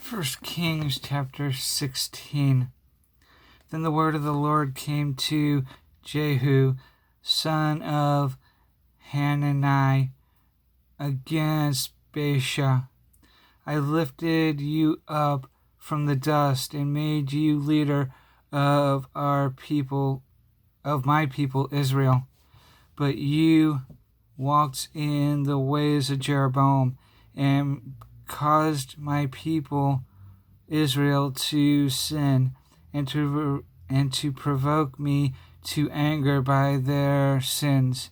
First Kings chapter 16. Then the word of the Lord came to Jehu, son of Hanani, against Baasha. I lifted you up from the dust and made you leader of my people Israel. But you walked in the ways of Jeroboam and caused my people Israel to sin and to provoke me to anger by their sins.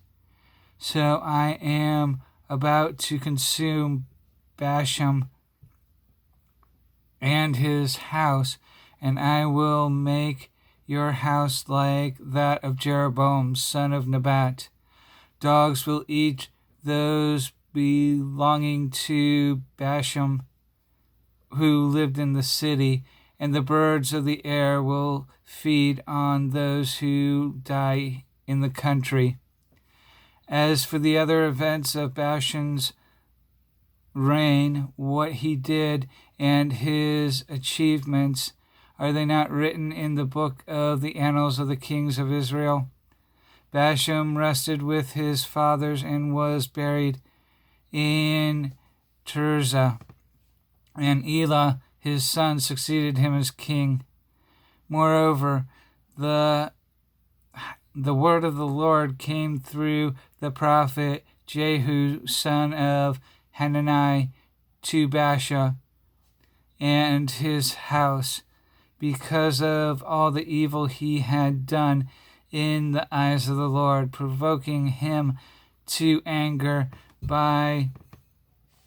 So I am about to consume Baasha and his house, and I will make your house like that of Jeroboam, son of Nebat. Dogs will eat those belonging to Baasha who lived in the city, and the birds of the air will feed on those who die in the country. As for the other events of Baasha's reign, what he did and his achievements, are they not written in the book of the annals of the kings of Israel? Baasha rested with his fathers and was buried in Tirzah, and Elah his son succeeded him as king. Moreover, the word of the Lord came through the prophet Jehu, son of Hanani, to Baasha and his house, because of all the evil he had done in the eyes of the Lord, provoking him to anger by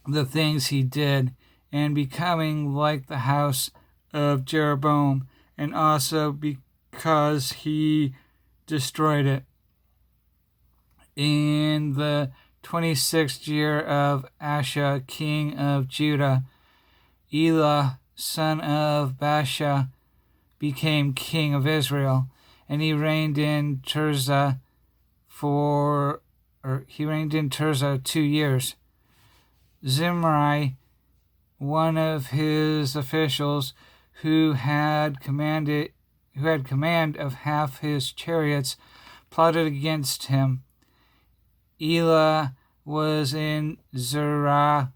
the things he did, and becoming like the house of Jeroboam, and also because he destroyed it. In the 26th year of Asa, king of Judah, Elah, son of Baasha, became king of Israel, and he reigned in Tirzah 2 years. Zimri, one of his officials, who had command of half his chariots, plotted against him. Elah was in Tirzah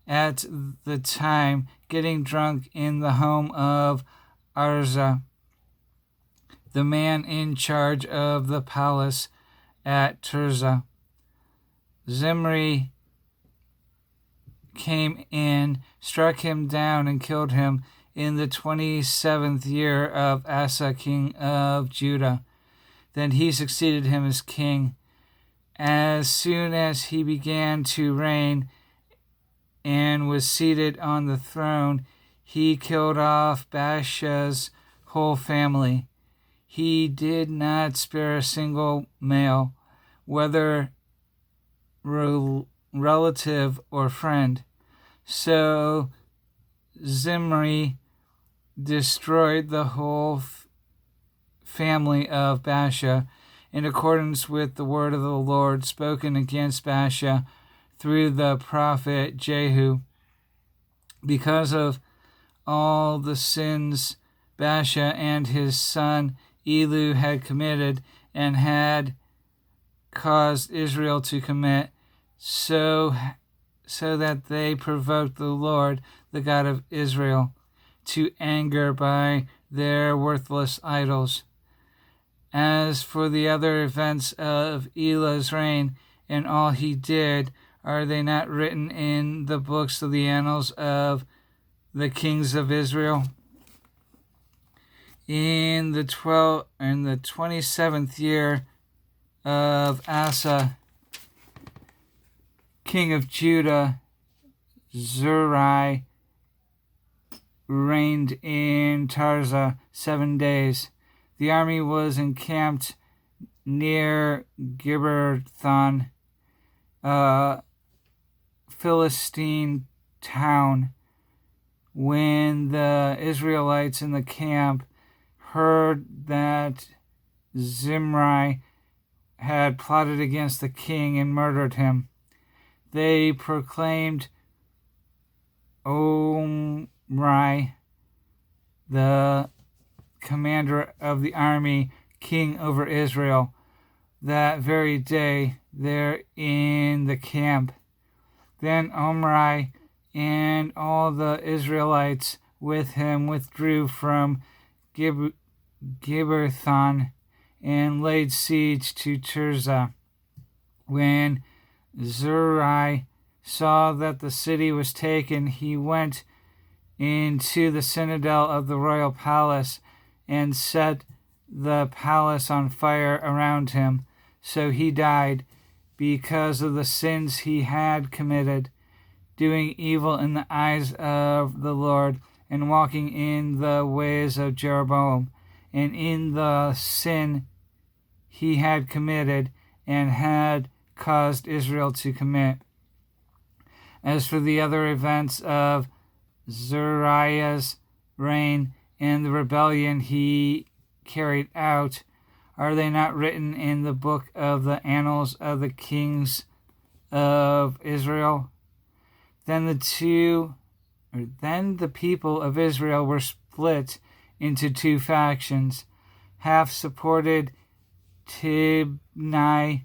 at the time, getting drunk in the home of Arza, the man in charge of the palace at Tirzah. Zimri came in, struck him down, and killed him in the 27th year of Asa, king of Judah. Then he succeeded him as king. As soon as he began to reign and was seated on the throne, he killed off Baasha's whole family. He did not spare a single male, whether relative or friend. So Zimri destroyed the whole family of Baasha in accordance with the word of the Lord spoken against Baasha through the prophet Jehu. Because of all the sins Baasha and his son Elah had committed and had caused Israel to commit, so that they provoked the Lord, the God of Israel, to anger by their worthless idols. As for the other events of Elah's reign and all he did, are they not written in the books of the annals of the kings of Israel? In the 27th year of Asa, king of Judah, Zuri reigned in Tirzah 7 days. The army was encamped near Gibbethon, a Philistine town. When the Israelites in the camp heard that Zimri had plotted against the king and murdered him, they proclaimed Omri, the commander of the army, king over Israel, that very day there in the camp. Then Omri and all the Israelites with him withdrew from Gibbethon and laid siege to Tirzah. When Zurai saw that the city was taken, he went into the citadel of the royal palace and set the palace on fire around him. So he died because of the sins he had committed, doing evil in the eyes of the Lord and walking in the ways of Jeroboam and in the sin he had committed and had caused Israel to commit. As for the other events of Zuriah's reign and the rebellion he carried out, are they not written in the book of the annals of the kings of Israel? Then the people of Israel were split into two factions. Half supported Tibni,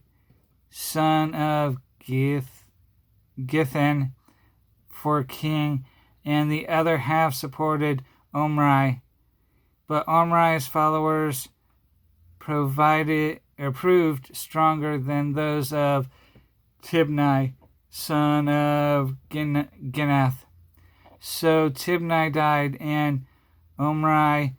son of Githan, for king, and the other half supported Omri. But Omri's followers proved stronger than those of Tibni, son of Ginath. So Tibni died, and Omri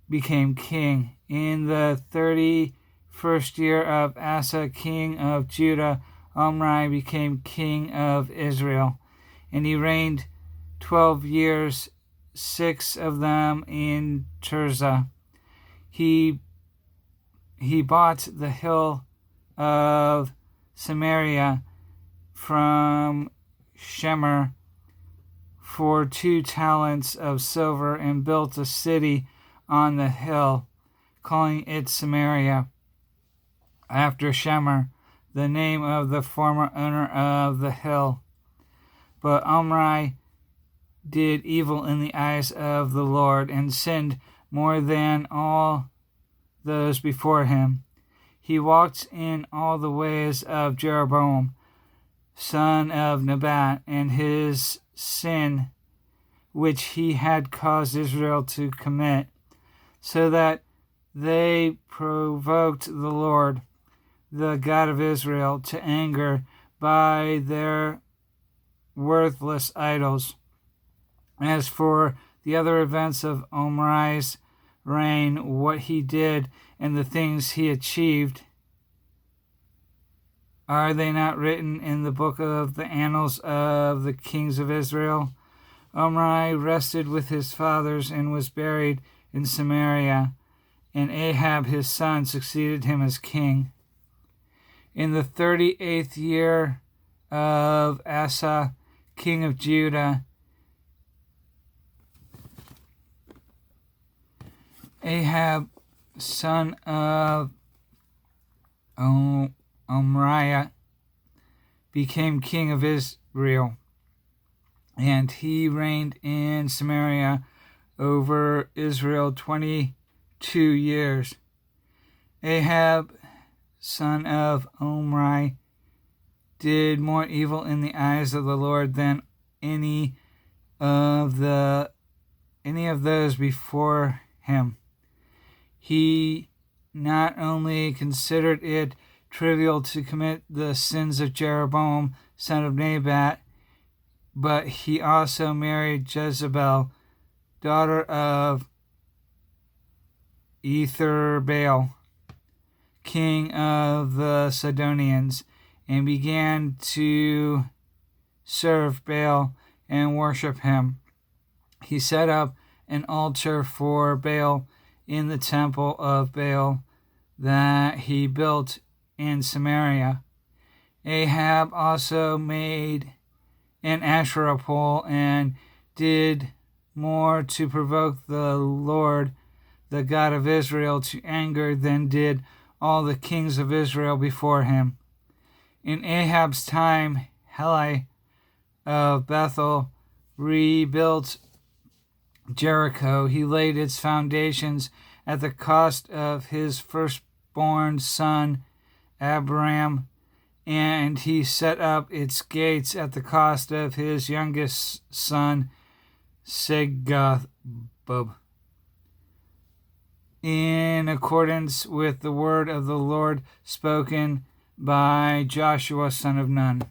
became king. In the 31st year of Asa, king of Judah, Omri became king of Israel, and he reigned 12 years, 6 of them in Tirzah. He bought the hill of Samaria from Shemer for 2 talents of silver and built a city on the hill, calling it Samaria, after Shemer, the name of the former owner of the hill. But Omri did evil in the eyes of the Lord and sinned more than all those before him. He walked in all the ways of Jeroboam, son of Nebat, and his sin which he had caused Israel to commit, so that they provoked the Lord, the God of Israel, to anger by their worthless idols. As for the other events of Omri's reign, what he did and the things he achieved, are they not written in the book of the annals of the kings of Israel? Omri rested with his fathers and was buried in Samaria, and Ahab his son succeeded him as king. In the 38th year of Asa, king of Judah, Ahab, son of Omri, became king of Israel, and he reigned in Samaria over Israel 22 years. Ahab, son of Omri, did more evil in the eyes of the Lord than any of those before him. He not only considered it trivial to commit the sins of Jeroboam, son of Nebat, but he also married Jezebel, daughter of Etherbaal, king of the Sidonians, and began to serve Baal and worship him. He set up an altar for Baal in the temple of Baal that he built in Samaria. Ahab also made an Asherah pole and did more to provoke the Lord, the God of Israel, to anger than did all the kings of Israel before him. In Ahab's time, Heli of Bethel rebuilt Jericho. He laid its foundations at the cost of his firstborn son, Abraham, and he set up its gates at the cost of his youngest son, Segubab, in accordance with the word of the Lord spoken by Joshua son of Nun.